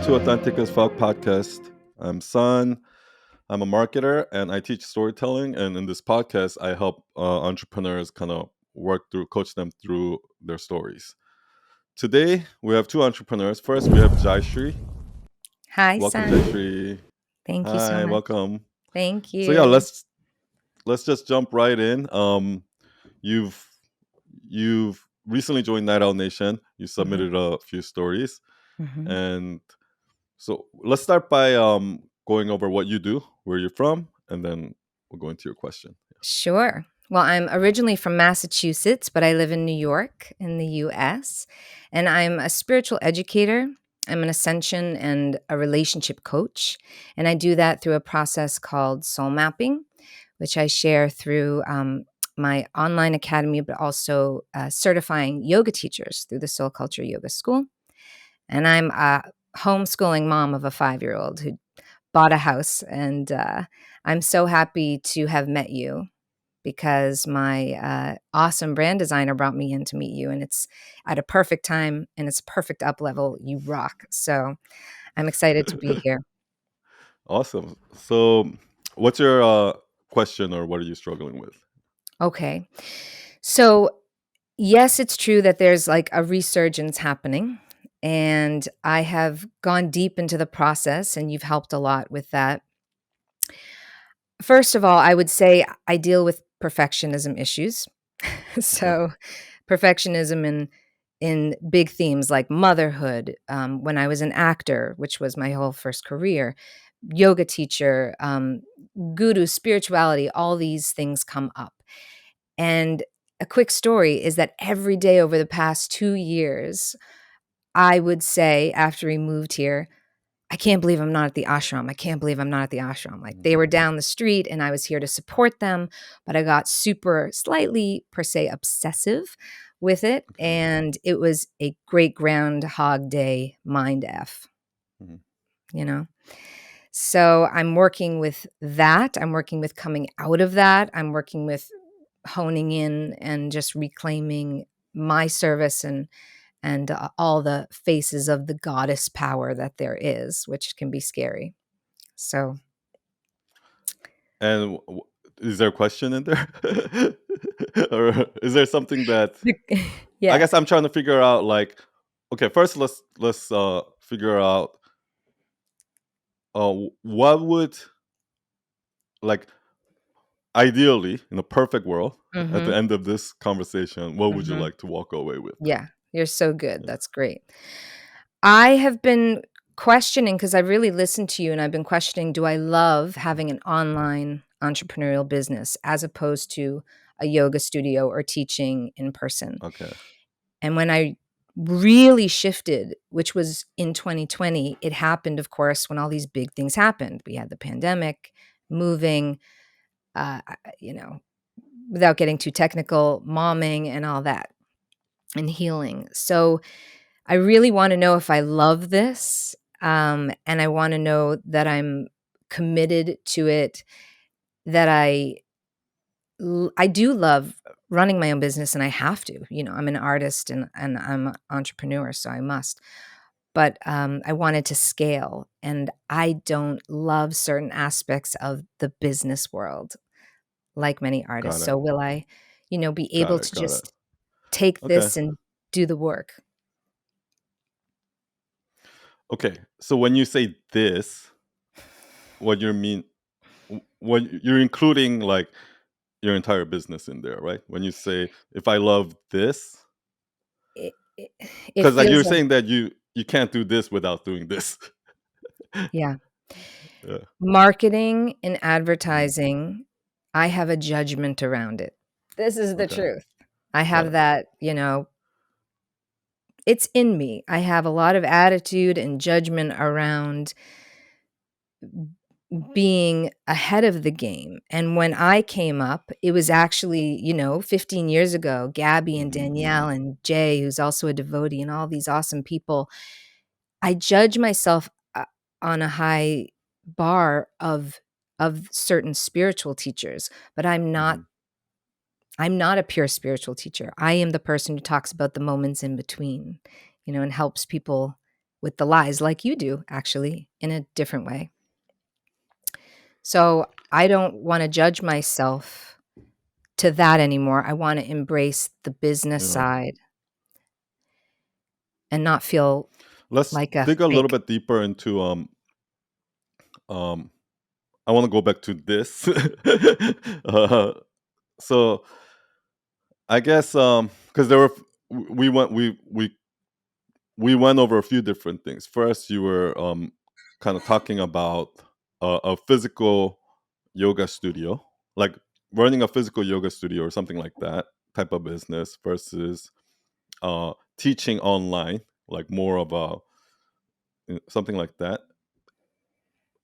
to Authentic as Fuck podcast. I'm San. I'm a marketer and I teach storytelling. And in this podcast, I help entrepreneurs kind of coach them through their stories. Today, we have two entrepreneurs. First, we have Jaishree. Hi, Welcome, San. Jaishree. Thank you so Hi, much. welcome. Thank So yeah, you. let's just jump right in. You've you've recently joined Night Owl Nation. You Mhm, submitted a few stories, mhm. and so let's start by going over what you do, where you're from, and then we'll go into your question. Sure. Well, I'm originally from Massachusetts, but I live in New York in the US, and I'm a spiritual educator. I'm an ascension and a relationship coach, and I do that through a process called soul mapping, which I share through my online academy, but also certifying yoga teachers through the Soul Culture Yoga School. And I'm a homeschooling mom of a 5-year-old who bought a house, and I'm so happy to have met you because my awesome brand designer brought me in to meet you, and it's at a perfect time and it's a perfect up level. You rock. So I'm excited to be here. Awesome. So, what's your question, or what are you struggling with? Okay. So, yes, it's true that there's like a resurgence happening, and I have gone deep into the process, and you've helped a lot with that. First of all, I would say I deal with perfectionism issues. Okay. So, perfectionism in big themes like motherhood, when I was an actor, which was my whole first career, yoga teacher, guru, spirituality, all these things come up. And a quick story is that every day over the past 2 years, I would say after we moved here, I can't believe I'm not at the ashram. I can't believe I'm not at the ashram. Like, they were down the street and I was here to support them, but I got super slightly per se obsessive with it. Okay. And it was a great groundhog day mind F, Mhm. you know? So I'm working with that. I'm working with coming out of that. I'm working with honing in and just reclaiming my service and all the faces of the goddess power that there is, which can be scary. So, And is there a question in there, or is there something that I yeah. guess I'm trying to figure out? Like, okay, first let's figure out what would, like, ideally, in a perfect world, at the Mhm, end of this conversation, what would you mhm. like to walk away with? Yeah, you're so good. Yeah. That's great. I have been questioning because 'cause I've really listened to you, and I've been questioning, do I love having an online entrepreneurial business as opposed to a yoga studio or teaching in person? Okay. And when I really shifted, which was in 2020, it happened, of course, when all these big things happened. We had the pandemic, moving, you know, without getting too technical, momming and all that, and healing. So I really want to know if I love this, and I want to know that I'm committed to it. That I do love running my own business, and I have to. I'm an artist and I'm an entrepreneur, so I must. But I wanted to scale, and I don't love certain aspects of the business world like many Got artists. it. So will I, be Got able it. to Got it. just take Okay. this and do the work? Okay. So when you say this, what you mean? What you're including, like, your entire business in there, right? When you say, if I love this, It, it, it because like you're feels like, saying that you can't do this without doing this. yeah. Yeah. Marketing and Mhm. advertising, I have a judgment around it. This is the Okay. truth. I Got have it. that, it's in me. I have a lot of attitude and judgment around being ahead of the game. And when I came up, it was actually, 15 years ago, Gabby and Hmm. Danielle and Jay, who's also a devotee, and all these awesome people. I judge myself on a high bar of certain spiritual teachers, but Hmm. I'm not a pure spiritual teacher. I am the person who talks about the moments in between, and helps people with the lies like you do, actually, in a different way. So I don't want to judge myself to that anymore. I want to embrace the business Yeah. side and not feel Let's like a dig a little fake. bit deeper into um I want to go back to this. uh, so I guess because there were we went we went over a few different things. First, you were kind of talking about a physical yoga studio, like running a physical yoga studio or something like that type of business versus teaching online, like more of a something like that.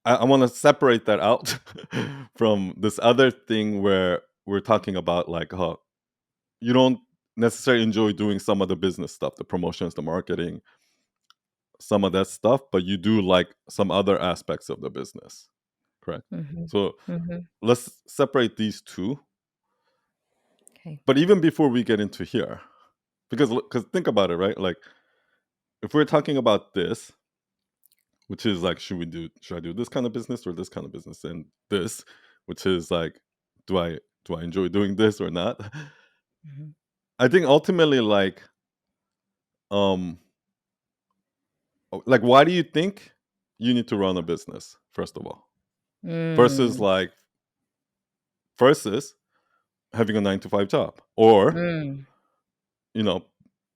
I want to separate that out from this other thing where we're talking about like you don't necessarily enjoy doing some of the business stuff, the promotions, the marketing, some of that stuff, but you do like some other aspects of the business, correct? Mhm. So Mhm. let's separate these two. Okay. But even before we get into here, because think about it, right? Like if we're talking about this, which is like should I do this kind of business or this kind of business, and this, which is like do I do I enjoy doing this or not? Mhm. I think ultimately um like why do you think you need to run a business first of all versus Mm. like versus having a 9 to 5 job or Mm. you know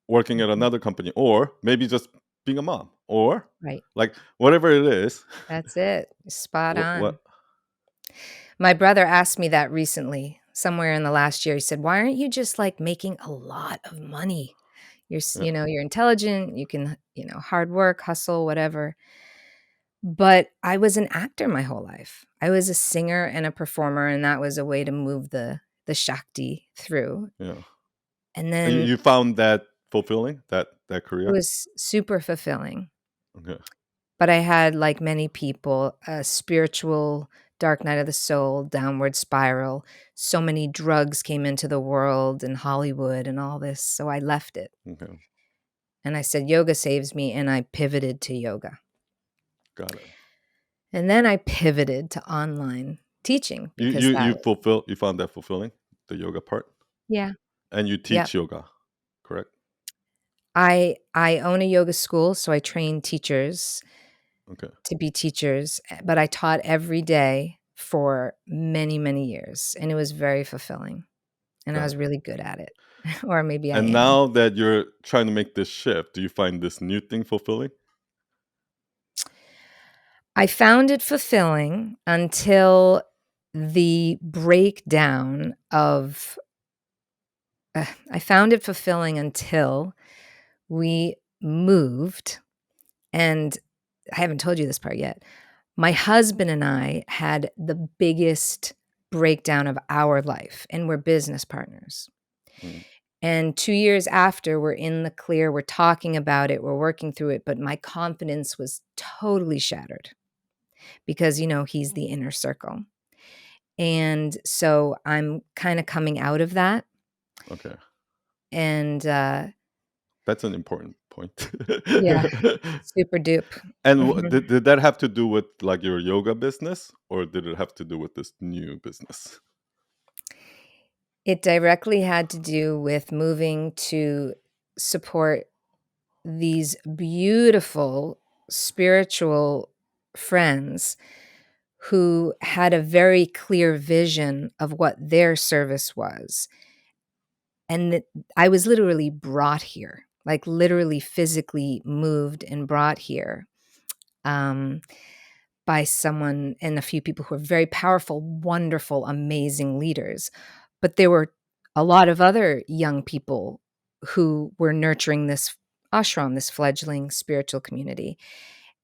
working at Mhm. another company or maybe just being a mom or Right. like whatever it is. That's it. Spot What on. My brother asked me that recently, somewhere in the last year. He said, "Why aren't you just, like, making a lot of money? yeah, You're intelligent, you can, hard work, hustle, whatever." But I was an actor my whole life. I was a singer and a performer, and that was a way to move the Shakti through. yeah. And And then you found that fulfilling that it career? was super fulfilling. Okay, But I had, like many people, a spiritual dark night of the soul, downward spiral. So many drugs came into the world and Hollywood and all this, so I left it. okay, And I said, "Yoga saves me," and I pivoted to yoga. got it. And then I pivoted to online teaching You because you that you fulfill you found that fulfilling, the yoga part, Yeah, and you yep. teach yoga, correct? I own a yoga school, so I train teachers Okay, to be teachers, but I taught every day for many, many years, and it was very fulfilling. And I got was it. really good at it, or maybe I And am. now that you're trying to make this shift, do you find this new thing fulfilling? I found it fulfilling until the breakdown of I found it fulfilling until we moved, and I haven't told you this part yet. My husband and I had the biggest breakdown of our life, and we're business partners. Mm, And 2 years after, we're in the clear, we're talking about it, we're working through it, but my confidence was totally shattered because, he's the inner circle. And so I'm kinda coming out of that, okay, and, that's an important point. yeah, super dupe. And Mhm. did that have to do with like your yoga business, or did it have to do with this new business? It directly had to do with moving to support these beautiful spiritual friends who had a very clear vision of what their service was. And that I was literally brought here, like literally physically moved and brought here um, by someone and a few people who are very powerful, wonderful, amazing leaders. But there were a lot of other young people who were nurturing this ashram, this fledgling spiritual community.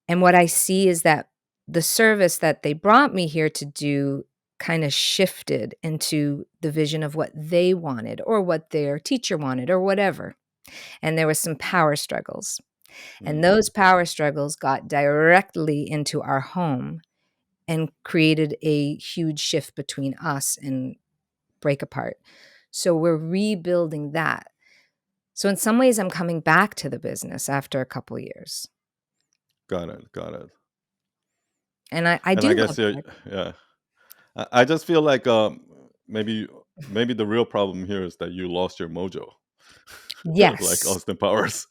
And what I see is that the service that they brought me here to do kind of shifted into the vision of what they wanted or what their teacher wanted or whatever. And there was some power struggles. And Mm, those power struggles got directly into our home and created a huge shift between us and break apart. So we're rebuilding that. So in some ways I'm coming back to the business after a couple years. Got it. Got it. And I And I do guess love art. yeah. I just feel like maybe maybe the real problem here is that you lost your mojo, like Yes, Austin Powers.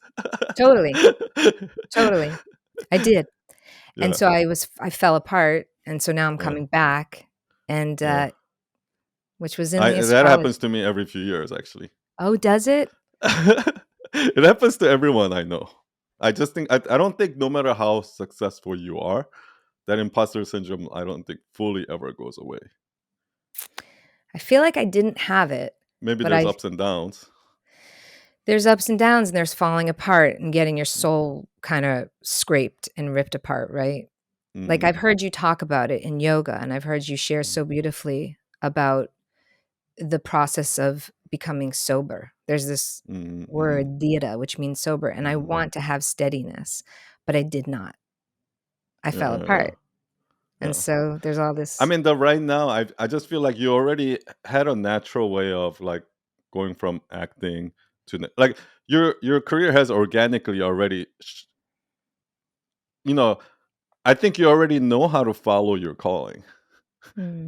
totally, totally. I did. And Yeah. so I fell apart, and so now I'm Uh, coming back, and, yeah. which was in I the that astrology. happens to me every few years actually. Oh, does it? It happens to everyone I know. I just think I don't think no matter how successful you are, that imposter syndrome I don't think fully ever goes away. I feel like I didn't have it, Maybe but there's I ups and downs. there's ups and downs, and there's falling apart and getting your Mm, soul kinda scraped and ripped apart, right? Like, mhm, I've heard you talk about it in yoga, and I've heard you share mm, so beautifully about the process of becoming sober. There's this mhm, mhm, word "dhira," which means sober, and I mhm. want to have steadiness, but I did not. I Yeah, fell yeah, yeah, apart, and yeah. so there's all I this. mean, the right now, I just feel like you already had a natural way of like going from acting to like your career has organically already, you know, I think you already know how to follow your calling.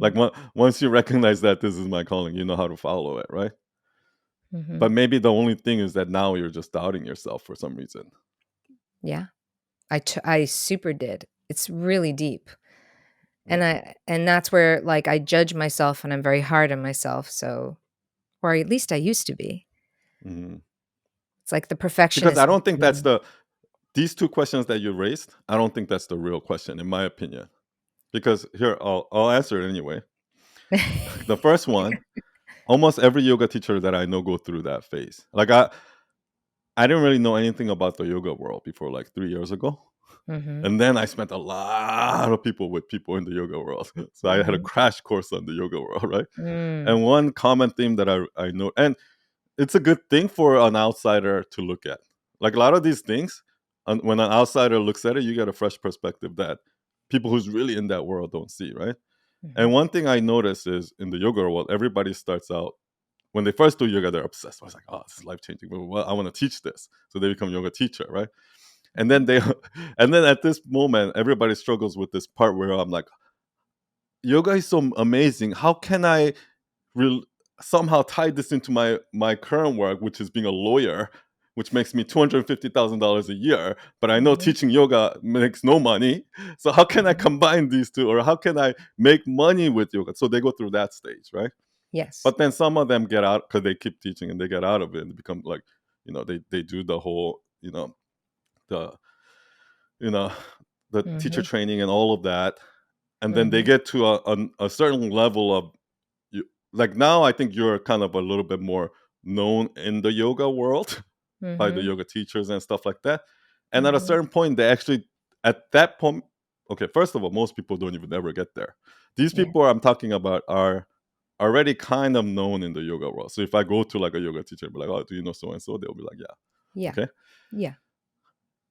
Like Mm, once you recognize that this is my calling, you know how to follow it, right? But mhm. maybe the only thing is that now you're just doubting yourself for some reason. Yeah, I super did. It's really deep, Yeah. and that's where, like, I judge myself, and I'm very hard on myself, so or at least I used to be. Mhm. It's like the Because I perfectionist don't think that's thing. these two questions that you raised. I don't think that's the real question, in my opinion. Because here, I'll answer it anyway. The first one, almost every yoga teacher that I know go through that phase. Like I didn't really know anything about the yoga world before like 3 years ago. Mhm, And then I spent a lot of people with people in the yoga world. So I had a mhm, crash course on the yoga world, right? mm, And one common theme that I know, and it's a good thing for an outsider to look at. Like a lot of these things, when an outsider looks at it, you get a fresh perspective that people who's really in that world don't see, right? And mhm, one thing I notice is in the yoga world, everybody starts out when they first do yoga, they're obsessed. I was like, oh, this is life changing. Well, I want to teach this, so they become yoga teacher, right? And mhm, then they, and then at this moment, everybody struggles with this part where I'm like, yoga is so amazing. How can I real somehow tie this into my current work, which is being a lawyer, which makes me $250,000 a year. But I know mhm, teaching yoga makes no money. So how can I mhm. combine these two, or how can I make money with yoga? So they go through that stage, right? Yes. But then some of them get out because they keep teaching and they get out of it and become like, they do the whole, the you know the teacher Mhm, training and all of that, and then they mhm, get to a certain level of you, like now I think you're kind of a little bit more known in the yoga world by the mhm, yoga teachers and stuff like that. And at a mhm. certain point, they actually, at that point, okay, first of all, most people don't even ever get there. These Yeah, people I'm talking about are already kind of known in the yoga world. So if I go to like a yoga teacher and be like, oh, do you know so and so? They'll be like, yeah. yeah, Okay. yeah,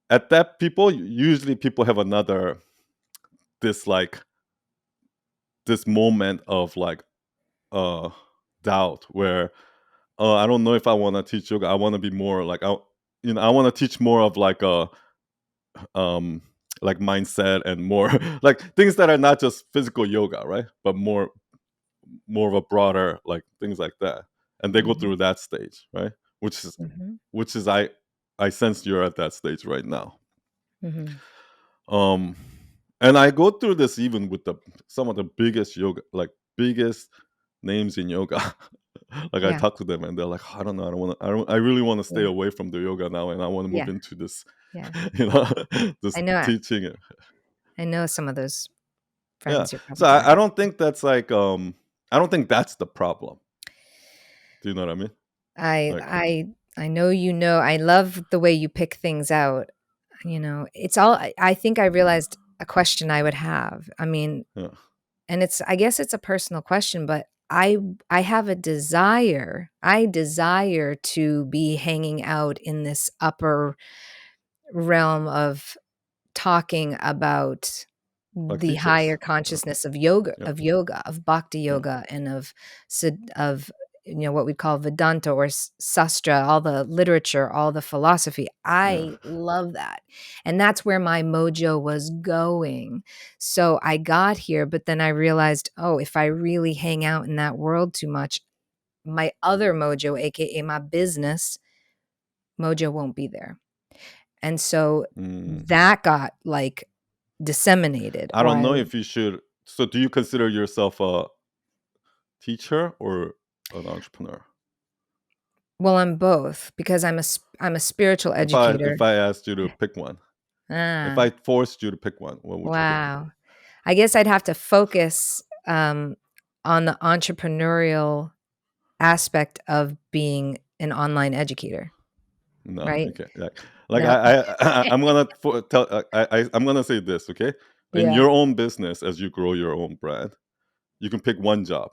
At that people, usually people have another, this like, this moment of like, uh, doubt where, I don't know if I want to teach yoga. I want to be more like I want to teach more of um like mindset and more like things that are not just physical yoga, right? But more of a broader like things like that. And they go mhm, through that stage, right? Which is mhm, which is I sense you're at that stage right now. mhm. Um and I go through this even with the some of the biggest yoga, like biggest names in yoga. Like I Yeah, talk to them and they're like, I don't know, I really want to stay yeah, away from the yoga now and I want to move yeah, into this, yeah. you know, I this know it. teaching. I know some of those Yeah. friends you're So probably I talking. don't think that's like I don't think that's the problem. Do you know what I mean? I Like I I know you know I love the way you pick things out, it's all I think I realized a question I would have. I mean, yeah. and I guess it's a personal question, but I have a desire. I desire to be hanging out in this upper realm of talking about Like the higher teachers. consciousness of yoga, Yeah. of bhakti Yeah. yoga, and of what we call Vedanta or Sastra, all the literature, all the philosophy. Yeah. I love that. And that's where my mojo was going. So I got here, but then I realized, oh, if I really hang out in that world too much, my other mojo, AKA my business mojo, won't be there. And so Mm. that got like disseminated, I or don't know if you should. So, do you consider yourself a teacher or an entrepreneur? well, I'm both because I'm a spiritual If educator. I asked you to pick one, if Ah, I forced you to pick one, what would you pick? wow. I guess I'd have to focus, on the entrepreneurial aspect of being an online educator, No, right? okay. Like No. I'm gonna tell. I'm gonna say this. Okay, in Yeah. your own business, as you grow your own brand, you can pick one job.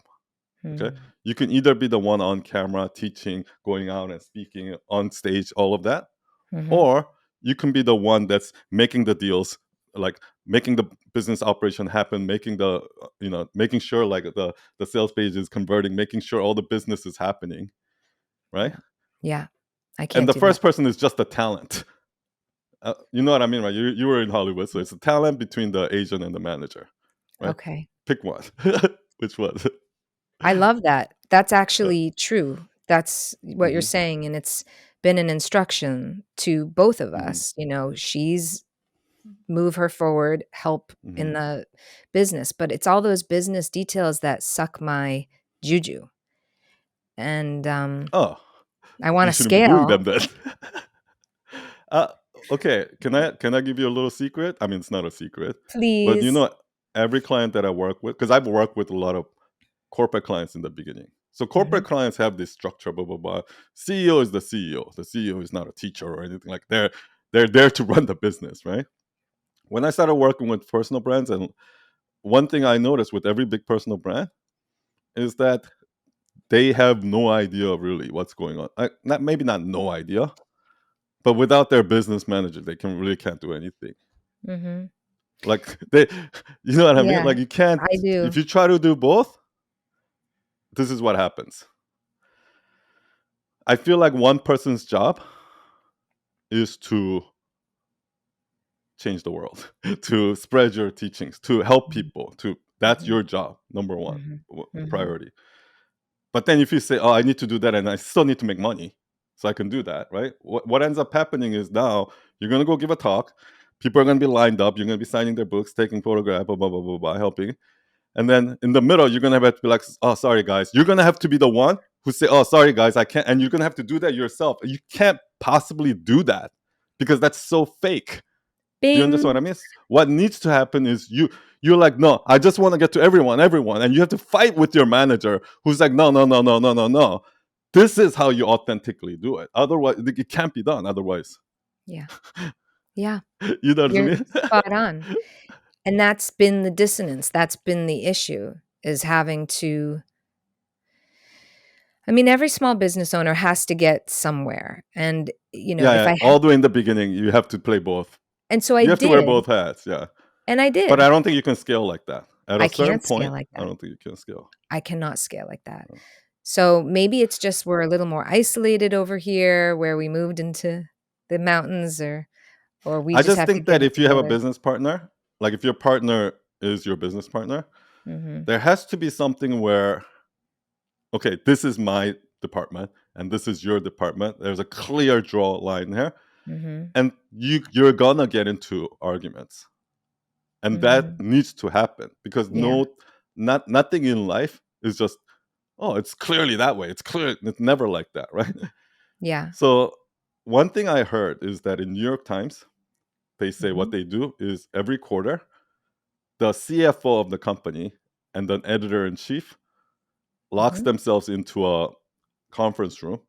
Okay, Mm, you can either be the one on camera teaching, going out and speaking on stage, all of that, mhm, or you can be the one that's making the deals, like making the business operation happen, making the making sure like the sales page is converting, making sure all the business is happening, right? yeah. Yeah. I And can't the do that. first person is just a talent. You know what I mean, right? You were in Hollywood, so it's a talent between the agent and the manager, right? Okay. Pick one. Which one? I love that. That's actually true. That's what you're Hmm. saying, and it's been an instruction to both of Hmm. us. She's move her forward, help in Hmm. the business, but it's all those business details that suck my juju, and, Oh, I you wanna shouldn't be doing scale. them then. uh, okay, can I give you a little secret? I mean, it's not a secret, but Please. every client that I work with, because I've worked with a lot of corporate clients in the beginning. So corporate Mhm, clients have this structure, blah blah blah. CEO is the CEO. The CEO is not a teacher or anything like. They're there to run the business, right? When I started working with personal brands, and one thing I noticed with every big personal brand is that they have no idea really what's going on. Not maybe not no idea, but without their business manager, they can't do anything. mhm. Like they, you know what I mean? Yeah, Like you can't. I If do. you try to do both, this is what happens. I feel like one person's job is to change the world, to spread your teachings, to help Mhm, people. To That's mhm, your job, number one mhm, mhm. priority. But then if you say, "Oh, I need to do that, and I still need to make money, so I can do that," right? What ends up happening is now you're gonna go give a talk. People are gonna be lined up. You're gonna be signing their books, taking photographs, blah blah blah blah blah, helping. And then in the middle, you're gonna have to be like, "Oh, sorry guys." You're gonna have to be the one who say, "Oh, sorry guys, I can't," and you're gonna have to do that yourself. You can't possibly do that because that's so fake. Do you understand what Bing. I mean? What needs to happen is you're like, no, I just want to get to everyone, and you have to fight with your manager who's like, no, no, no, no, no, no, no. This is how you authentically do it. Otherwise, it can't be done. Otherwise, Yeah, yeah, you know what I you're mean? spot on, and that's been the dissonance, that's been the issue, is having to I mean, every small business owner has to get somewhere, and, Yeah, if yeah. I ha All the way in the beginning, you have to play both. and so I You have to wear did, both hats. Yeah, and I but I did. don't think you can scale like that. At a I certain can't scale point, like I that. don't think you can scale. I cannot scale like that. So, maybe it's just we're a little more isolated over here where we moved into the mountains or we I just just have to think get that it if you have a together. business partner, like if your partner is your business partner, Mhm, there has to be something where, okay, this is my department and this is your department. There's a clear draw line here, mhm, and you're gonna get into arguments, and that mhm. needs to happen because Yeah, nothing in life is just, oh, it's clearly that way. It's never like that, right? yeah. So one thing I heard is that in New York Times, they say what Mhm, they do is every quarter, the CFO of the company and the editor in chief locks mhm, themselves into a conference room,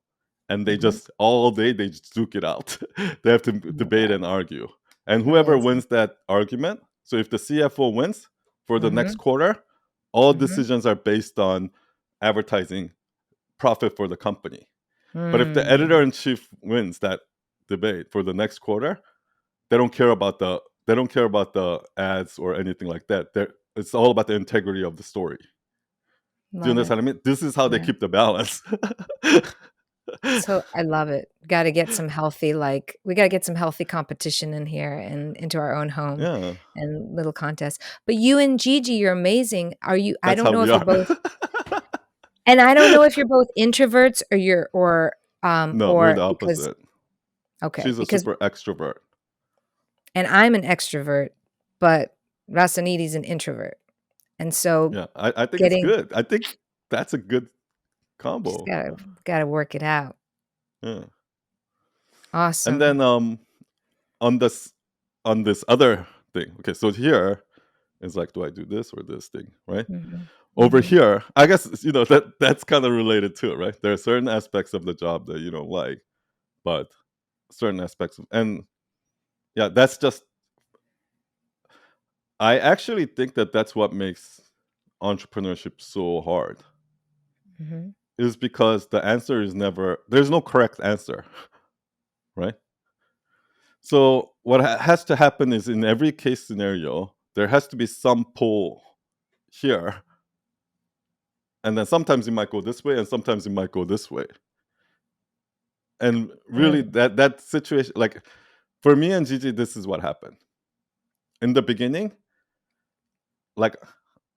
and they mhm. just all day they just duke it out. They have to Oh my debate god, and argue, and whoever amazing. wins that argument, so if the CFO wins for the next Mhm, quarter, all mhm. decisions are based on advertising profit for the company. But if the editor Mm, in chief wins that debate for the next quarter, they don't care about the ads or anything like that. It's all about the integrity of the story. Do you Love it. understand what I mean? This is how they Yeah. keep the balance. So I love it. Gotta get some healthy, like we gotta get some healthy competition in here and into our own home Yeah, and little contests. But you and Gigi, you're amazing. Are you I that's don't how know we if you're are. both and I don't know if you're both introverts No, we're the or because opposite. okay, She's a because super extrovert. and I'm an extrovert, but Rasanidi's an introvert. And so Yeah, I think it's getting good. I think that's a good just combo. gotta work it out. Yeah. And Awesome. then on this on this other thing. Okay, so here is like, do I do this or this thing, right? Mhm. Over Mhm. here, I guess that's kind of related to it, right? There are certain aspects of the job that you don't like, but certain aspects and yeah, that's just I actually think that that's what makes entrepreneurship so hard Mhm. is because the answer is never there's no correct answer, right? So what has to happen is in every case scenario, there has to be some pull here, and then sometimes it might go this way, and sometimes it might go this way. And really, Mm. that situation, like for me and Gigi, this is what happened in the beginning. Like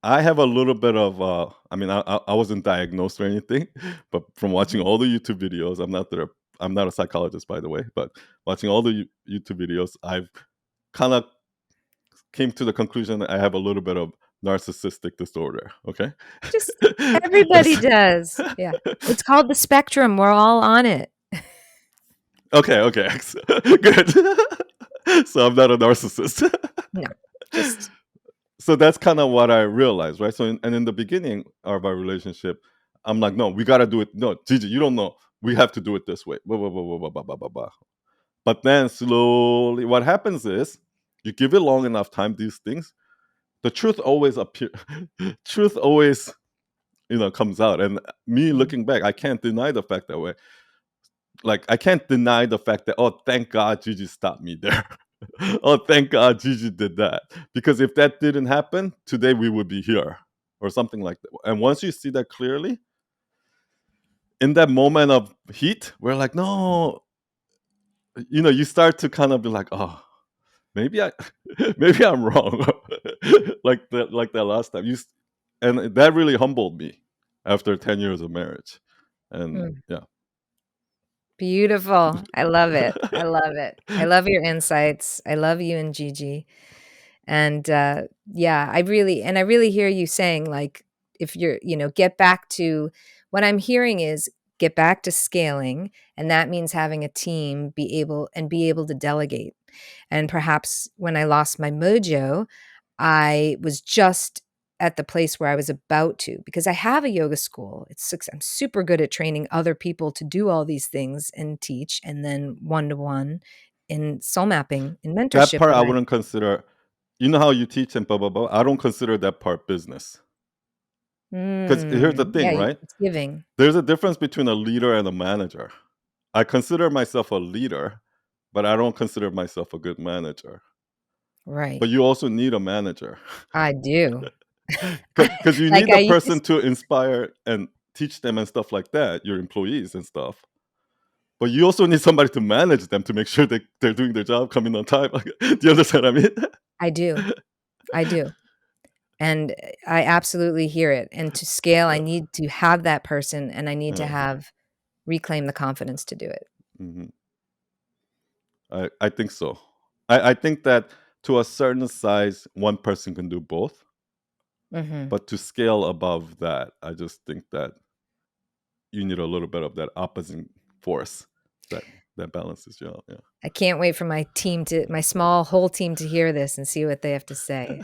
I have a little bit of, I mean, I wasn't diagnosed or anything, but from watching Mhm. all the YouTube videos, I'm not a psychologist, by the way, but watching all the YouTube videos, I've kind of came to the conclusion that I have a little bit of narcissistic disorder. Okay, Just everybody does. Yeah. It's called the spectrum. We're all on it. okay, okay, good. So I'm not a narcissist. No. Just So that's kind of what I realized, right? So, and in the beginning of our relationship, I'm like, no, we got to do it. No, Gigi, you don't know. We have to do it this way. Blah, blah, blah, blah, blah, blah, blah, blah, blah. But then slowly, what happens is you give it long enough time, these things, the truth always appear. Truth always, comes out. And me mm, looking back, I can't deny the fact that way. Like, I can't deny the fact that, oh, thank God Gigi stopped me there. Oh, thank God Gigi did that. Because if that didn't happen, today we would be here or something like that. And once you see that clearly, in that moment of heat, we're like, no, you start to kind of be like, oh, maybe I, maybe I'm wrong, like that last time. And that really humbled me after 10 years of marriage, and mm. yeah, Beautiful. I love it. I love it. I love your insights. I love you and Gigi. And, yeah, I really hear you saying, like, if you're get back to what I'm hearing is get back to scaling, and that means having a team, be able to delegate. And perhaps when I lost my mojo, I was just at the place where I was about to because I have a yoga school. I'm super good at training other people to do all these things and teach, and then one-to-one in soul mapping, in that mentorship, part but I I wouldn't consider. You know how you teach and blah blah blah. I don't consider that part business. Because here's the Yeah, thing, right? it's giving. There's a difference between a leader and a manager. I consider myself a leader, but I don't consider myself a good manager. Right. But you also need a manager I do. because you Like need I the person used to inspire and teach them and stuff like that, your employees and stuff. But you also need somebody to manage them to make sure that they're doing their job, coming on time. Do you understand what I mean? I do. I do. And I absolutely hear it. And to scale, I Yeah, need to have that person and I need to yeah. have reclaim the confidence to do it. Mhm. I think so. I think that to a certain size, one person can do both. Mhm. But to scale above that, I just think that you need a little bit of that opposing force that balances you out. I can't wait for my small whole team to hear this and see what they have to say.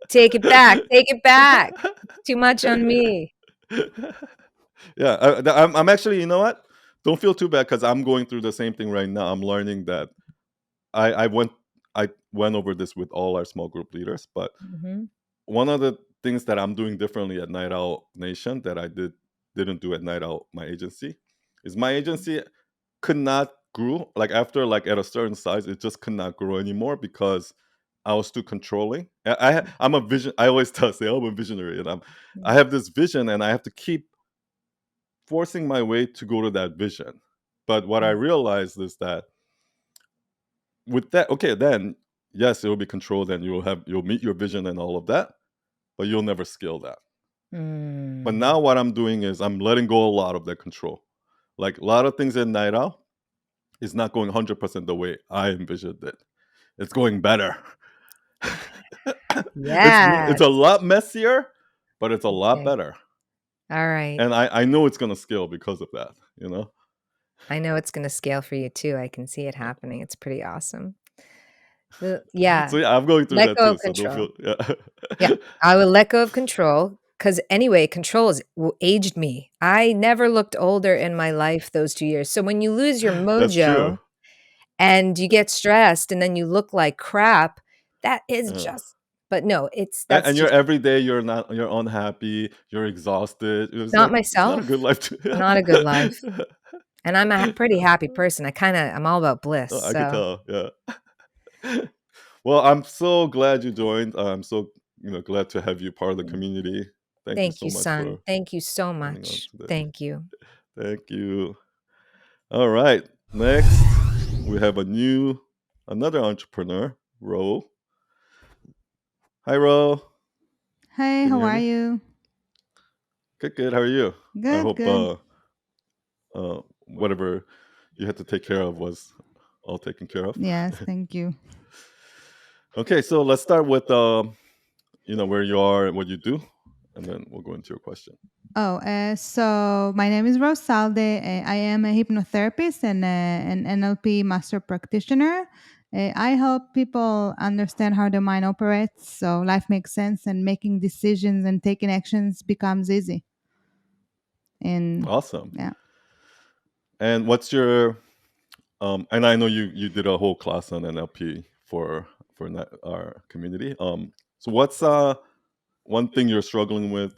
Take it back. Take it back. It's too much on me. Yeah, I'm actually, you know what? Don't feel too bad because I'm going through the same thing right now. I'm learning that I, I went I went over this with all our small group leaders, but Mhm. one of the things that I'm doing differently at Night Owl Nation that I didn't do at Night Owl, my agency, is my agency could not grow like after like at a certain size, it just could not grow anymore because I was too controlling. I'm a vision. I always say I'm a visionary, and I have this vision, and I have to keep forcing my way to go to that vision. But what I Mm. realized is that with that, okay, then yes, it will be controlled, and you'll meet your vision and all of that, but you'll never scale that. But Mm. now what I'm doing is I'm letting go a lot of that control. Like a lot of things in Night Owl is not going 100% the way I envisioned it. It's going better. It's a Yes. lot messier, but it's a lot Okay. better. All right. And I know it's gonna scale because of that, you know? I know it's gonna scale for you too. I can see it happening. It's pretty awesome. Yeah, So yeah, I'm going through let that go too. of So don't control. feel yeah. Yeah, I will let go of control because anyway, control has aged me. I never looked older in my life those 2 years. So when you lose your That's mojo true. and you get stressed and then you look like crap, that is Yeah. just but no, that's And you're just every day you're unhappy, you're exhausted. It's not like it's not a good myself. life to Not a good life. And I'm a pretty happy person. I'm all about bliss. I could So, tell, yeah. Well, I'm so glad you joined. I'm so glad to have you part of the mm, community. Thank you thank so you, much son. for Thank you so coming on much. today. Thank you. Thank you. All right. Next, we have another entrepreneur, Ro. Hi, Ro. Hey, Can you how hear are me? you? Good, good. How are you? I Good, hope good. whatever you had to take care of was all taken care of. Yes, thank you. Okay, so let's start with where you are and what you do, and then we'll go into your question. Oh, so my name is Rosalde. I am a hypnotherapist and an NLP master practitioner. I help people understand how the mind operates so life makes sense and making decisions and taking actions becomes easy. And Awesome. yeah. And what's your and I know you did a whole class on NLP for our community. So what's one thing you're struggling with?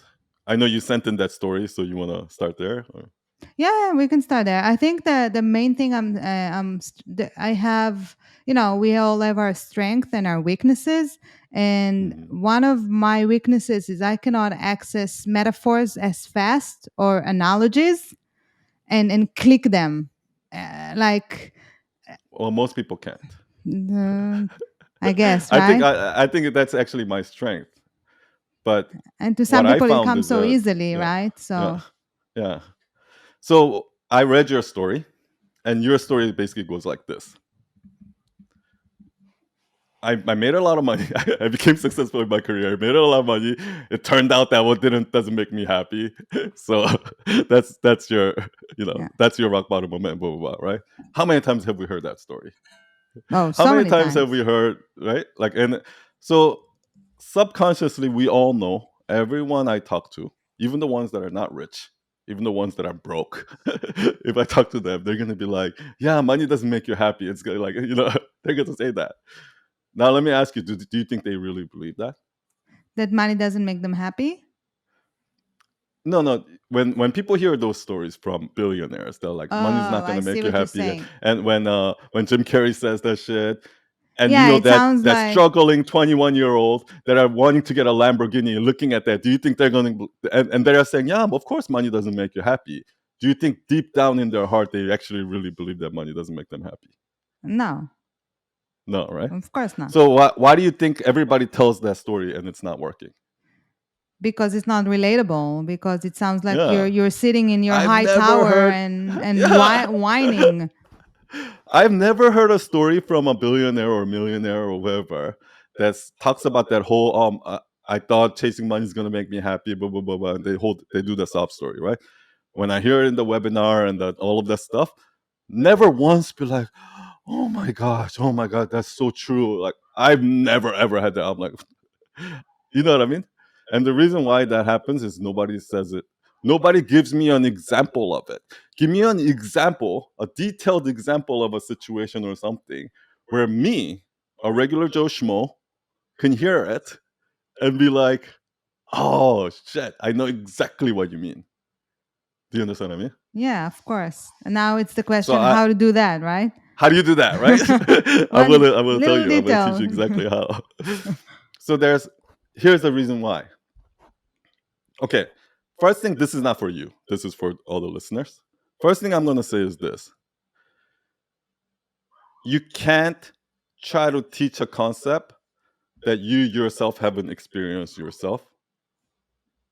I know you sent in that story, so you want to start there? Or? Yeah, we can start there. I think the main thing I have, we all have our strength and our weaknesses, and Mhm. one of my weaknesses is I cannot access metaphors as fast or analogies and click them, like Well, most people can't. the, I guess, I think right? I think that's actually my strength. But And to what some I people it found comes is so that easily, yeah, right? yeah, So yeah. So I read your story, and your story basically goes like this. I made a lot of money. I became successful in my career. I made a lot of money. It turned out that what didn't doesn't make me happy. So that's your yeah. that's your rock bottom moment, blah blah blah, right? How many times have we heard that story? Oh, How so many many times have times. we heard, right? Like, and so subconsciously, we all know, everyone I talk to, even the ones that are not rich, even the ones that are broke, if I talk to them, they're gonna be like, "Yeah, money doesn't make you happy." It's like they're gonna say that. Now, let me ask you: Do you think they really believe that? That money doesn't make them happy. No, no. When people hear those stories from billionaires, they're like, "Money's Oh, not I gonna see make you what you're happy." saying. And when Jim Carrey says that shit, and Yeah, it sounds that like struggling 21-year-old that are wanting to get a Lamborghini and looking at that, do you think they're going to and they're saying, yeah, of course money doesn't make you happy? Do you think deep down in their heart they actually really believe that money doesn't make them happy? no, No, right? of course not. So why do you think everybody tells that story and it's not working? Because it's not relatable. Because it sounds like Yeah, you're sitting in your I've high never tower heard. and Yeah, whining. I've never heard a story from a billionaire or millionaire or whoever that talks about that whole I thought chasing money is gonna make me happy, blah blah blah blah. And they do the sob story, right? When I hear it in the webinar and all of that stuff, never once be like, oh my god, that's so true. Like I've never ever had that. I'm like, you know what I mean? And the reason why that happens is nobody says it. Nobody gives me an example of it. Give me an example, a detailed example of a situation or something where me, a regular Joe Schmo, can hear it and be like, oh shit, I know exactly what you mean. Do you understand what I mean? Yeah, of course. And now it's the So question how to do that, right? How do you do that, right? One I will tell little you. I'm going to teach detail. you exactly how. So here's the reason why. Okay, first thing, this is not for you. This is for all the listeners. First thing I'm going to say is this: you can't try to teach a concept that you yourself haven't experienced yourself.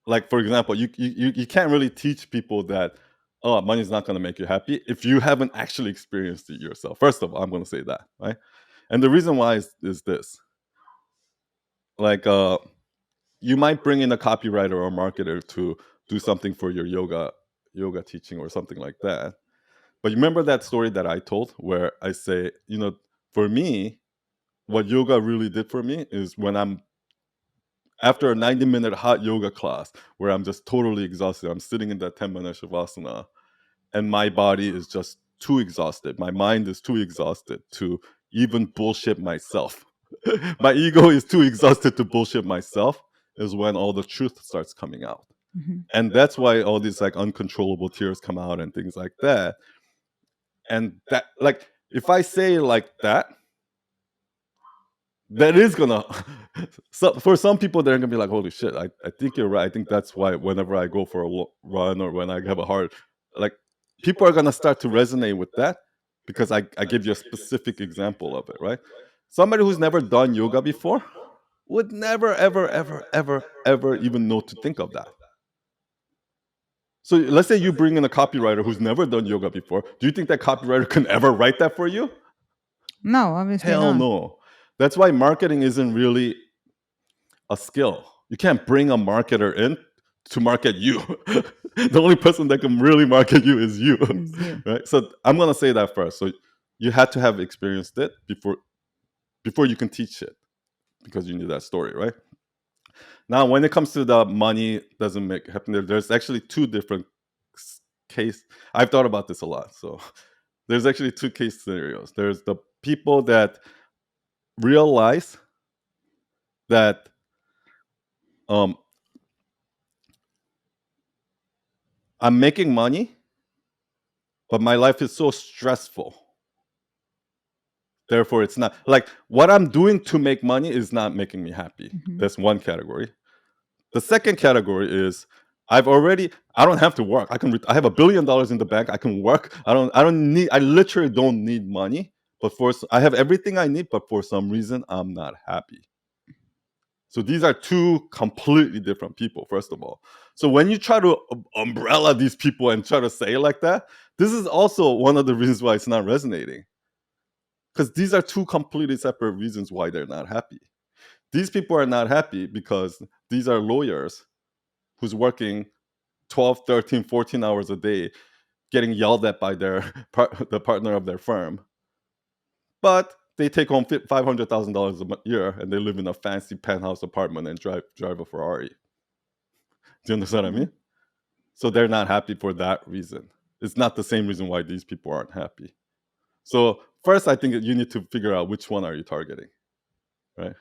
Like, for example, you can't really teach people that, oh, money's not going to make you happy if you haven't actually experienced it yourself. First of all, I'm going to say that, right? And the reason why is this: like, you might bring in a copywriter or a marketer to do something for your yoga teaching or something like that. But you remember that story that I told where I say, for me, what yoga really did for me is when I'm after a 90-minute hot yoga class where I'm just totally exhausted, I'm sitting in that 10-minute shavasana, and my body is just too exhausted. My mind is too exhausted to even bullshit myself. My ego is too exhausted to bullshit myself, is when all the truth starts coming out. Mhm. And that's why all these like uncontrollable tears come out and things like that. And that, like, if I say like that is gonna so for some people they're gonna be like, holy shit, I think you're right. I think that's why whenever I go for a run or when I have a hard, like, people are gonna start to resonate with that because I give you a specific example of it, right? Somebody who's never done yoga before would never ever even know to think of that. So let's say you bring in a copywriter who's never done yoga before. Do you think that copywriter can ever write that for you? No, obviously Hell not. no. That's why marketing isn't really a skill. You can't bring a marketer in to market you. The only person that can really market you is you. It's you. Right? So I'm gonna say that first. So you had to have experienced it before you can teach it, because you need that story, right? Now, when it comes to the money doesn't make happen, there's actually two different case. I've thought about this a lot. So there's actually two case scenarios. There's the people that realize that um, I'm making money, but my life is so stressful. Therefore, it's not like what I'm doing to make money is not making me happy. Mhm. That's one category. The second category is I don't have to work. I have $1 billion in the bank. I can work. I literally don't need money, but I have everything I need, but for some reason I'm not happy. So these are two completely different people, first of all. So when you try to umbrella these people and try to say it like that, this is also one of the reasons why it's not resonating. Because these are two completely separate reasons why they're not happy. These people are not happy because these are lawyers who's working 12, 13, 14 hours a day, getting yelled at by the partner of their firm. But they take home $500,000 a year and they live in a fancy penthouse apartment and drive a Ferrari. Do you understand what I mean? So they're not happy for that reason. It's not the same reason why these people aren't happy. So first, I think you need to figure out which one are you targeting, right?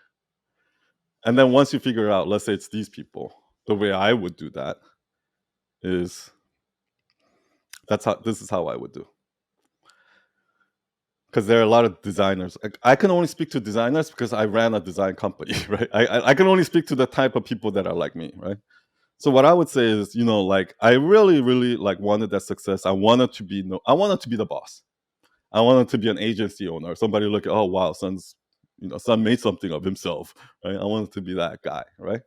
And then once you figure out, let's say it's these people, the way I would do that is this is how I would do. Because there are a lot of designers. I can only speak to designers because I ran a design company, right? I can only speak to the type of people that are like me, right? So what I would say is, like, I really, really like wanted that success. I wanted to be the boss. I wanted to be an agency owner. Somebody look at, oh wow, son made something of himself, right? I wanted to be that guy, right?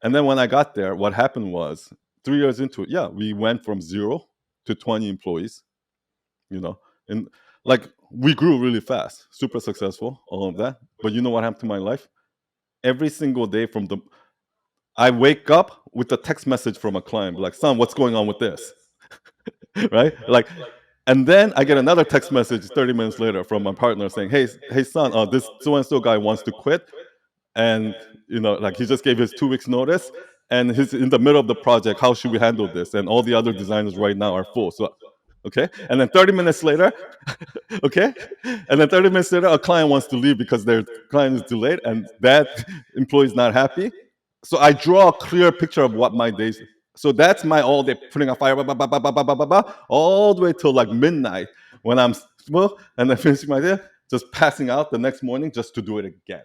And then when I got there, what happened was 3 years into it, yeah, we went from 0 to 20 employees, and like we grew really fast, super successful, all of that. But you know what happened to my life? Every single day I wake up with a text message from a client, like, son, what's going on with this? Right? Like, and then I get another text message 30 minutes later from my partner saying, hey, son, this so and so guy wants to quit, and like he just gave his 2 weeks notice, and he's in the middle of the project. How should we handle this? And all the other designers right now are full. So, okay. And then 30 minutes later, okay. And then 30 minutes later, a client wants to leave because their client is delayed, and that employee is not happy. So I draw a clear picture of what my days. So that's my all day putting a fire, all the way till like midnight when I'm well, and then finishing my day, just passing out the next morning just to do it again.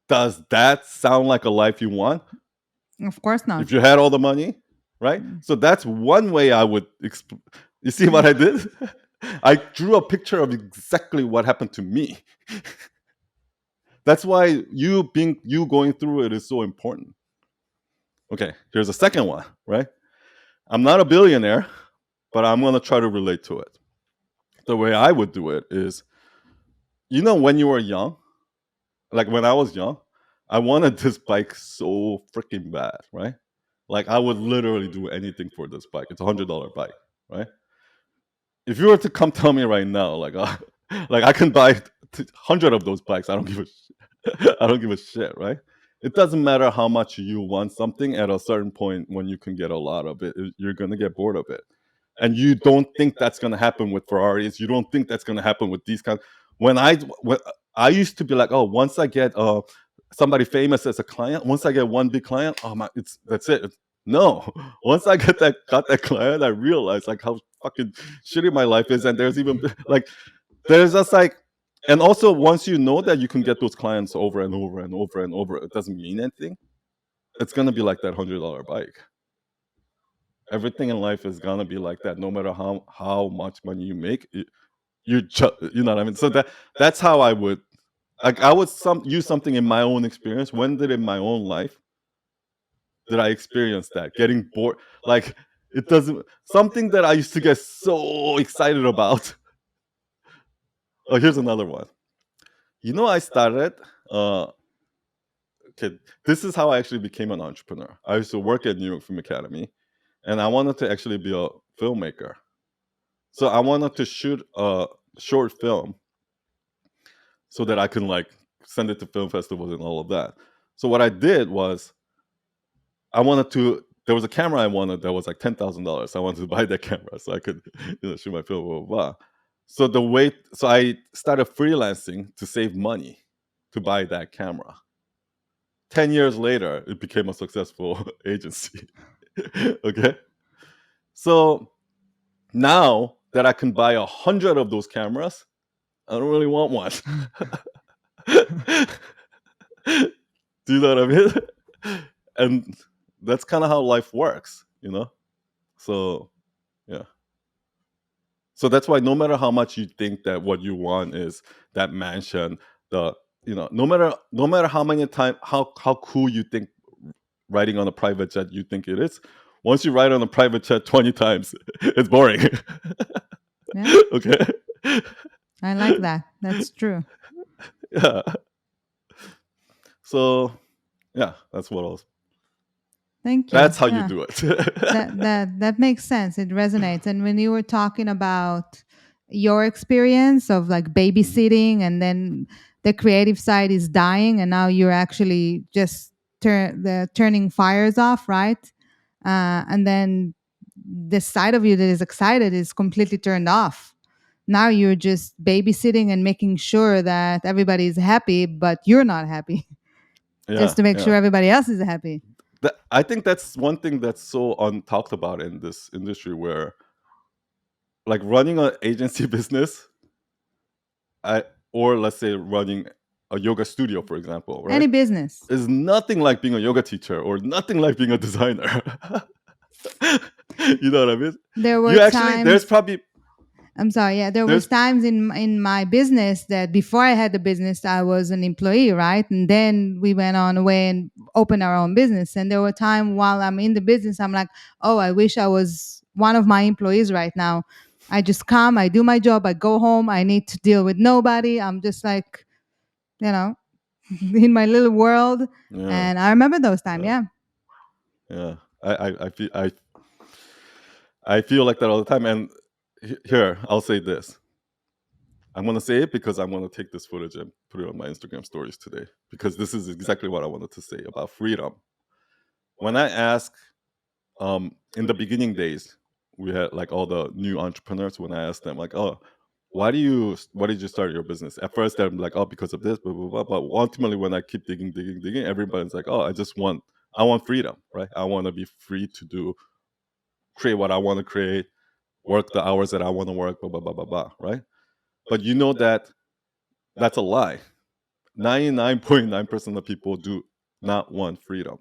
Does that sound like a life you want? Of course not. If you had all the money, right? So that's one way I would. You see what I did? I drew a picture of exactly what happened to me. That's why you going through it is so important. Okay, here's a second one, right? I'm not a billionaire, but I'm gonna try to relate to it. The way I would do it is, when you were young, like when I was young, I wanted this bike so freaking bad, right? Like I would literally do anything for this bike. It's $100 bike, right? If you were to come tell me right now, like, like I can buy 100 of those bikes, I don't give a I don't give a shit, right? It doesn't matter how much you want something. At a certain point, when you can get a lot of it, you're gonna get bored of it, and you don't think that's gonna happen with Ferraris. You don't think that's gonna happen with these kinds. When I used to be like, oh, once I get somebody famous as a client, once I get one big client, oh my, that's it. No, once I got that client, I realized like how fucking shitty my life is, and there's even like there's just like, and also once you know that you can get those clients over and over and over and over, it doesn't mean anything. It's gonna be like that $100 bike. Everything in life is gonna be like that, no matter how much money you make. You know what I mean. So that's how I would, like, I would use something in my own experience. When did in my own life did I experience that getting bored? Like it doesn't, something that I used to get so excited about. Oh, here's another one. I started. Okay, this is how I actually became an entrepreneur. I used to work at New York Film Academy, and I wanted to actually be a filmmaker. So I wanted to shoot a short film so that I can like send it to film festivals and all of that. So what I did was there was a camera I wanted that was like $10,000. I wanted to buy that camera so I could shoot my film, blah, blah, blah. So I started freelancing to save money to buy that camera. 10 years later, it became a successful agency. Okay. So now that I can buy 100 of those cameras, I don't really want one. Do you know what I mean? And that's kind of how life works, So, yeah. So that's why no matter how much you think that what you want is that mansion, no matter how many times, how cool you think riding on a private jet you think it is, once you ride on a private jet 20 times, it's boring. Yeah. Okay. I like that. That's true. Yeah. So, yeah, that's what else. Thank you. That's how you Yeah. do it. That makes sense. It resonates. And when you were talking about your experience of like babysitting, and then the creative side is dying, and now you're actually just turning fires off, right? And then the side of you that is excited is completely turned off. Now you're just babysitting and making sure that everybody is happy, but you're not happy, Yeah, just to make yeah. sure everybody else is happy. I think that's one thing that's so untalked about in this industry, where like running an agency business, or let's say running a yoga studio, for example, right, Any business. is nothing like being a yoga teacher or nothing like being a designer. You know what I mean? There were You actually, there's times probably I'm sorry. Yeah, there was there's times in my business that before I had the business, I was an employee, right? And then we went on away and opened our own business. And there were times while I'm in the business, I'm like, oh, I wish I was one of my employees right now. I just come, I do my job, I go home, I need to deal with nobody. I'm just like, you know, in my little world. yeah, And I remember those times. yeah, Yeah. yeah. I feel like that all the time. And here, I'll say this. I'm gonna say it because I'm gonna take this footage and put it on my Instagram stories today, because this is exactly what I wanted to say about freedom. When I ask, in the beginning days, we had like all the new entrepreneurs. When I asked them, like, "Oh, why did you start your business?" At first, they're like, "Oh, because of this, blah blah blah." But ultimately, when I keep digging, everybody's like, "Oh, I want freedom, right? I want to be free to create what I want to create, work the hours that I want to work, blah blah blah blah blah, right? But you know that that's a lie. 99.9% of people do not want freedom,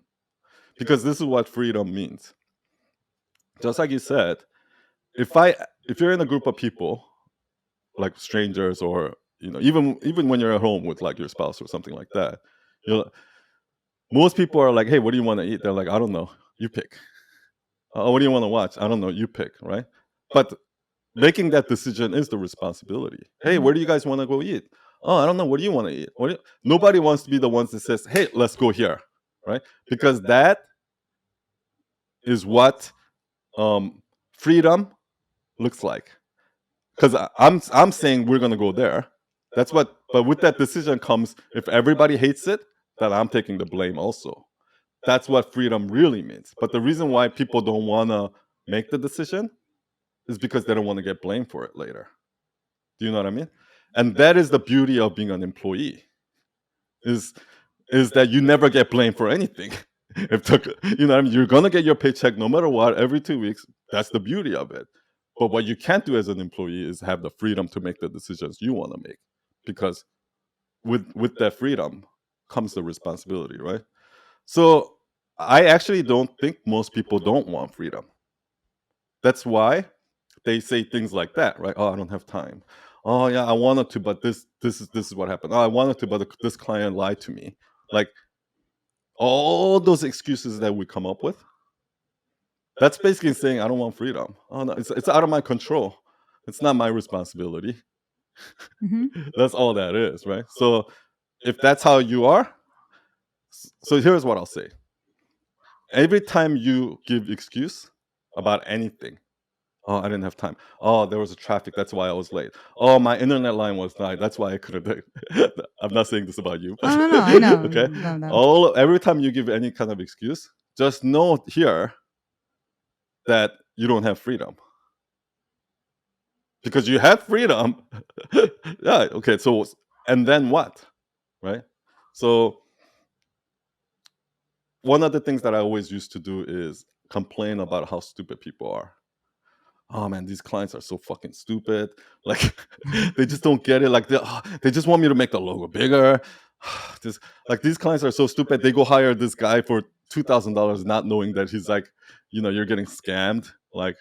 because this is what freedom means. Just like you said, if I if you're in a group of people, like strangers, or even when you're at home with like your spouse or something like that, you know, most people are like, hey, what do you want to eat? They're like, I don't know, you pick. Oh, what do you want to watch? I don't know, you pick, right? But making that decision is the responsibility. Hey, Mhm. where do you guys want to go eat? Oh, I don't know, what do you want to eat? Nobody wants to be the ones that says, hey, let's go here, right? Because that is what freedom looks like. Because I'm saying we're gonna go there. That's what. But with that decision comes, if everybody hates it, then I'm taking the blame also. That's what freedom really means. But the reason why people don't wanna make the decision is because they don't want to get blamed for it later. Do you know what I mean? And that is the beauty of being an employee. Is is that you never get blamed for anything. If you know what I mean, you're gonna get your paycheck no matter what every 2 weeks. That's the beauty of it. But what you can't do as an employee is have the freedom to make the decisions you want to make, because with that freedom comes the responsibility, right? So I actually don't think most people don't want freedom. That's why they say things like that, right? Oh, I don't have time. Oh yeah, I wanted to, but this is what happened. Oh, I wanted to, but this client lied to me. Like all those excuses that we come up with, that's basically saying I don't want freedom. Oh no, it's out of my control. It's not my responsibility. Mhm. That's all that is, right? So if that's how you are, so here's what I'll say. Every time you give excuse about anything, oh, I didn't have time. Oh, there was a traffic. That's why I was late. Oh, my internet line was died. That's why I couldn't do it. I'm not saying this about you, Oh, but no, no, I know. okay. No, no. Every time you give any kind of excuse, just know here that you don't have freedom, because you have freedom. Yeah. Okay. So, and then what? Right. So one of the things that I always used to do is complain about how stupid people are. Oh man, these clients are so fucking stupid. Like they just don't get it. Like they just want me to make the logo bigger. This like these clients are so stupid. They go hire this guy for $2,000, not knowing that he's like, you're getting scammed. Like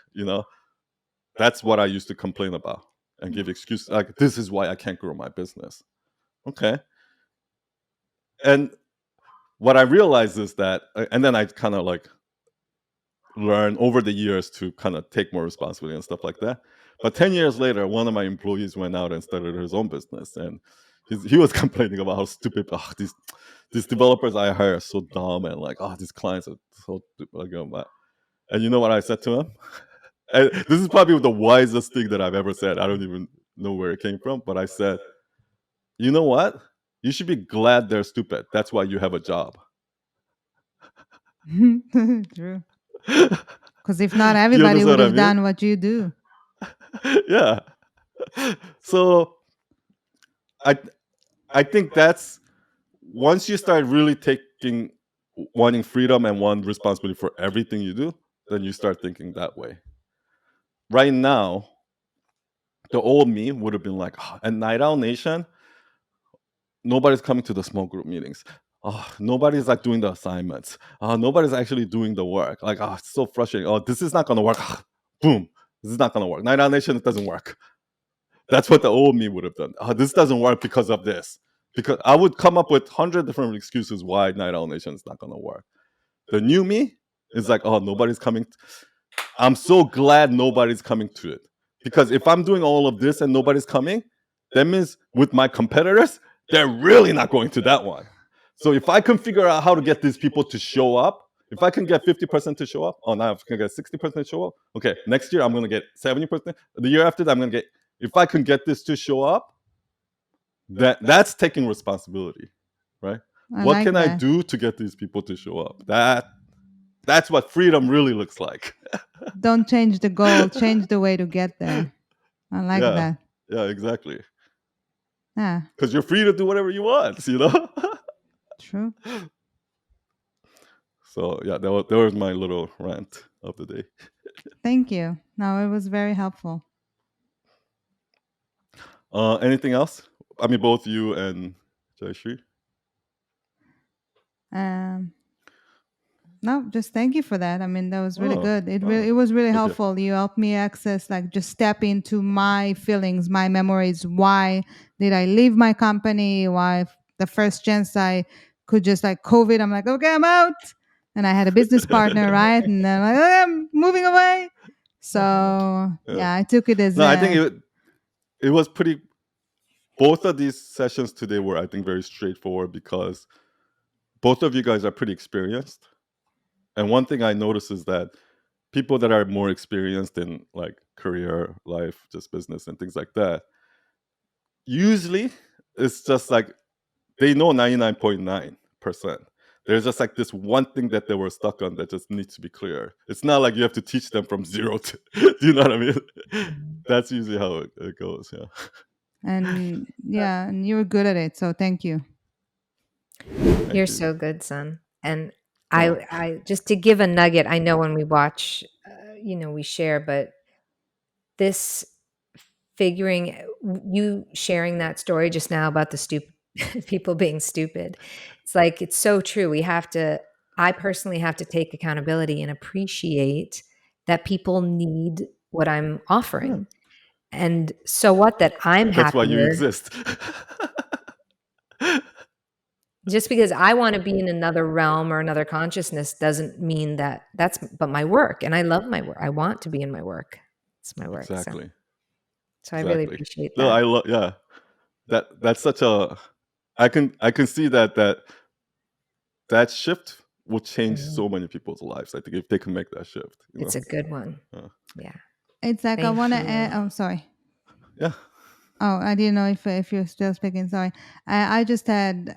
that's what I used to complain about and give excuses. Like this is why I can't grow my business. Okay, and what I realized is that, and then I kind of like learn over the years to kind of take more responsibility and stuff like that. But 10 years later, one of my employees went out and started his own business, and he was complaining about how stupid these developers I hire are so dumb, and like, these clients are so stupid. And you know what I said to him? And this is probably the wisest thing that I've ever said. I don't even know where it came from, but I said, you know what? You should be glad they're stupid. That's why you have a job. True. Because if not, Do you everybody understand would what I have mean? done what you do. Yeah. So I I think that's once you start really taking wanting freedom and want responsibility for everything you do, then you start thinking that way. Right now, the old me would have been like, at Night Owl Nation, nobody's coming to the small group meetings. Oh, nobody's like doing the assignments. Nobody's actually doing the work. Like, it's so frustrating. Oh, this is not gonna work. Boom. This is not gonna work. Night Owl Nation, it doesn't work. That's what the old me would have done. This doesn't work because of this. Because I would come up with 100 different excuses why Night Owl Nation is not gonna work. The new me is like, oh, nobody's coming. I'm so glad nobody's coming to it. Because if I'm doing all of this and nobody's coming, that means with my competitors, they're really not going to that one. So if I can figure out how to get these people to show up, if I can get 50% to show up, now if I can get 60% to show up, okay, next year I'm gonna get 70%. The year after that, I'm gonna get, if I can get this to show up, that's taking responsibility, right? I What like can I that. do to get these people to show up? That's what freedom really looks like. Don't change the goal, change the way to get there. I like Yeah, that. yeah, exactly. Yeah, Because you're free to do whatever you want. true. So yeah, that was my little rant. of the day. Thank you. No, it was very helpful. Anything else? I mean, both you and Jaishree. Um, no, just thank you for that. I mean, that was really Oh, good. oh, It was really okay. helpful. You helped me access, like, just step into my feelings, my memories. Why did I leave my company? Why the first chance I could just, like, COVID, I'm like, okay, I'm out. And I had a business partner, right? And then I'm like, okay, I'm moving away. So Yeah. yeah, I took it as No, I think a it was pretty. Both of these sessions today were, I think, very straightforward because both of you guys are pretty experienced. And one thing I notice is that people that are more experienced in like career, life, just business and things like that, usually it's just like they know 99.9%. There's just like this one thing that they were stuck on that just needs to be clear. It's not like you have to teach them from zero to, do you know what I mean? That's usually how it goes. Yeah. and yeah, and you were good at it. So thank you. You're Thank you. so good, son. And Oh, I just to give a nugget, I know when we watch, we share, but this figuring you sharing that story just now about the stupid people being stupid. It's like it's so true. I personally have to take accountability and appreciate that people need what I'm yeah. offering. And so what that I'm That's why you happier exist. just because I want to be in another realm or another consciousness doesn't mean that that's but my work, and I love my work. I want to be in my work. It's my work. Exactly. So I really Exactly. appreciate No, that. I love. Yeah, that's such a. I can see that shift will change Mhm. so many people's lives. I think if they can make that shift, It's a good one. Uh, Yeah. It's like I Thank want to add. you. Oh, sorry. yeah. Oh, I didn't know if you're still speaking. Sorry. I just had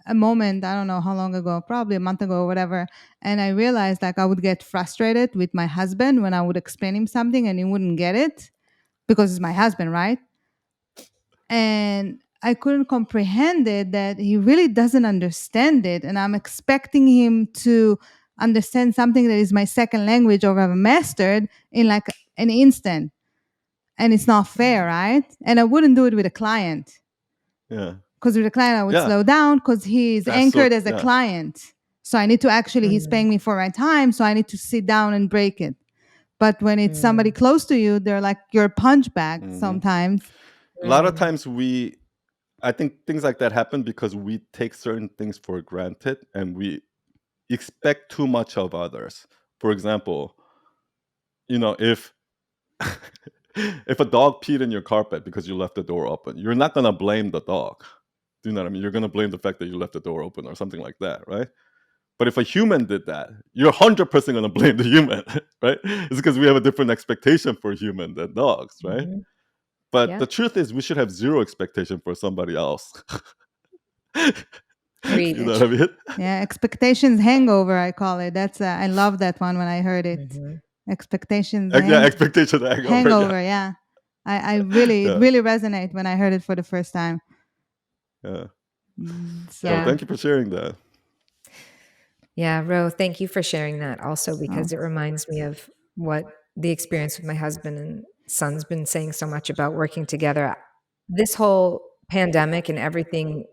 a moment, I don't know how long ago, probably a month ago or whatever. And I realized like I would get frustrated with my husband when I would explain him something and he wouldn't get it because it's my husband, right? And I couldn't comprehend it that he really doesn't understand it. And I'm expecting him to understand something that is my second language or I've mastered in like an instant. And it's not fair, right? And I wouldn't do it with a client Yeah. because with a client I would Yeah. slow down because he's That's so. anchored as a Yeah. client. So I need to actually, he's Mm, paying me for my time. So I need to sit down and break it. But when it's somebody mm, close to you, they're like your punch bag Hmm. sometimes. A lot of mm. times I think things like that happen because we take certain things for granted and we expect too much of others. For example, if if a dog peed in your carpet because you left the door open, you're not gonna blame the dog. Do you know what I mean? You're gonna blame the fact that you left the door open or something like that, right? But if a human did that, you're 100% gonna blame the human, right? It's because we have a different expectation for human than dogs, right? Mhm. But Yeah. the truth is, we should have zero expectation for somebody else. You know Preach. what I mean? Yeah, expectations hangover, I call it. That's I love that one when I heard it. Mhm. Expectations Yeah, expectation hangover. Yeah, hangover. Yeah, I really it yeah, really resonate when I heard it for the first time. yeah. So So Yeah. thank you for sharing that. Yeah, Ro, thank you for sharing that also oh, because it reminds me of what the experience with my husband and son's been saying so much about working together. This whole pandemic and everything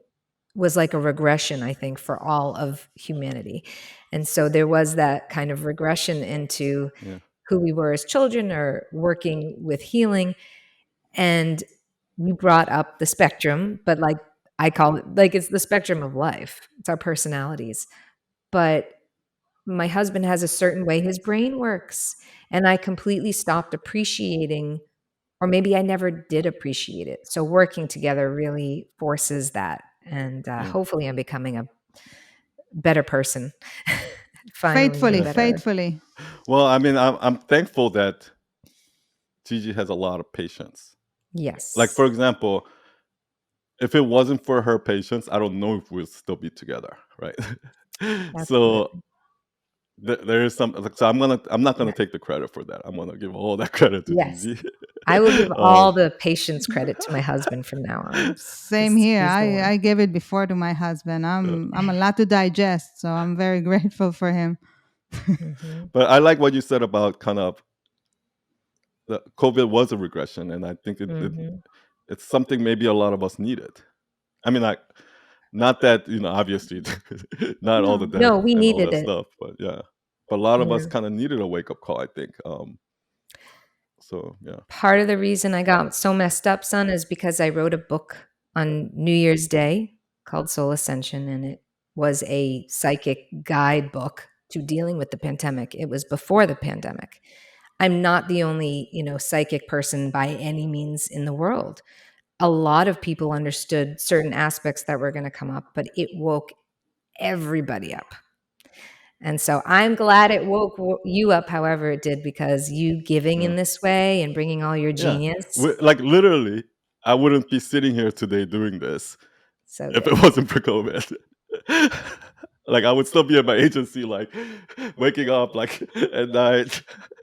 was like a regression, I think, for all of humanity. And so there was that kind of regression into Yeah, who we were as children or working with healing. And you brought up the spectrum, but like I call it like it's the spectrum of life, it's our personalities. But my husband has a certain way his brain works. And I completely stopped appreciating, or maybe I never did appreciate it. So working together really forces that. And yeah, hopefully, I'm becoming a better person. Finally, a faithfully, yeah. better. faithfully. Well, I mean, I'm thankful that Gigi has a lot of patience. Like, Yes, for example, if it wasn't for her patience, I don't know if we'd still be together, right? that's good. So there is some. So I'm not gonna Yeah. take the credit for that. I'm gonna give all that credit to Yes. Gigi. I will give um, all the patience credit to my husband from now on Same because here. he's the one. I gave it before to my husband. I'm a lot to digest, so I'm very grateful for him. Mhm. But I like what you said about kind of the COVID was a regression, and I think Mhm. it's something maybe a lot of us needed. I mean, like, not that, obviously, not all the No. death No, we and all needed that it. stuff, but yeah. But a lot of us Yeah. kind of needed a wake up call, I think. So yeah, Part of the reason I got so messed up, son, is because I wrote a book on New Year's Day called Soul Ascension, and it was a psychic guidebook to dealing with the pandemic. It was before the pandemic. I'm not the only, psychic person by any means in the world. A lot of people understood certain aspects that were going to come up, but it woke everybody up. And so I'm glad it woke you up however it did, because you giving yeah, in this way and bringing all your yeah. genius, Like, literally, I wouldn't be sitting here today doing this so if it good. wasn't for COVID. Like, I would still be at my agency, like, waking up like at night.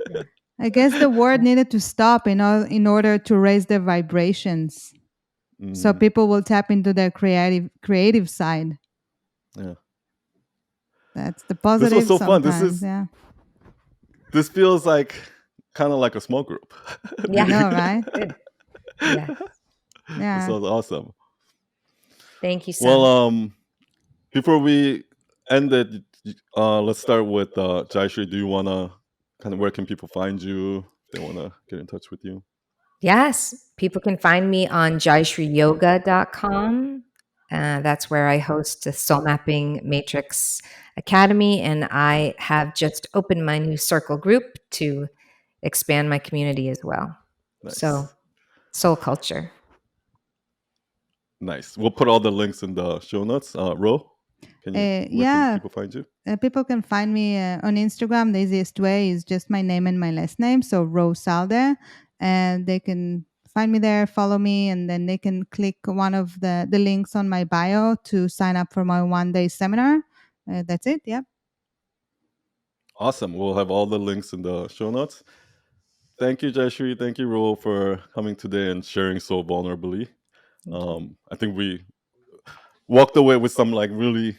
Yeah. I guess the world needed to stop in order to raise their vibrations, so Mhm, people will tap into their creative side. yeah. That's the This was positive so fun. sometimes. Yeah, This feels like kind of like a small group I Yeah, meeting. know, right? good. Yes. This Yeah. was awesome. Thank you, Well, son. before we end it, let's start with Jaishree. Do you wanna kind of, where can people find you if they wanna get in touch with you? Yes, people can find me on jaishreeyoga.com. That's where I host the Soul Mapping Matrix Academy, and I have just opened my new circle group to expand my community as well. So, Nice, soul culture. nice. We'll put all the links in the show notes. Ro, where can Yeah, people find you? people can find me on Instagram. The easiest way is just my name and my last name, so Rosalde, and they can find me there, follow me, and then they can click one of the links on my bio to sign up for my 1-day seminar. That's it. Yeah. Awesome. We'll have all the links in the show notes. Thank you, Jaishree. Thank you, Ro, for coming today and sharing so vulnerably. Thank you. I think we walked away with some, like, really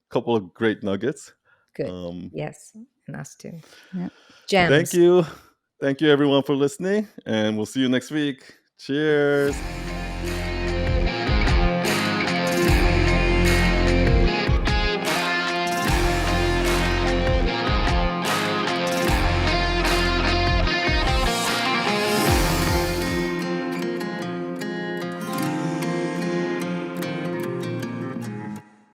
couple of great nuggets. Good. Um, Yes, and us too. Yeah. thank Gems. you. Thank you, everyone, for listening, and we'll see you next week. Cheers.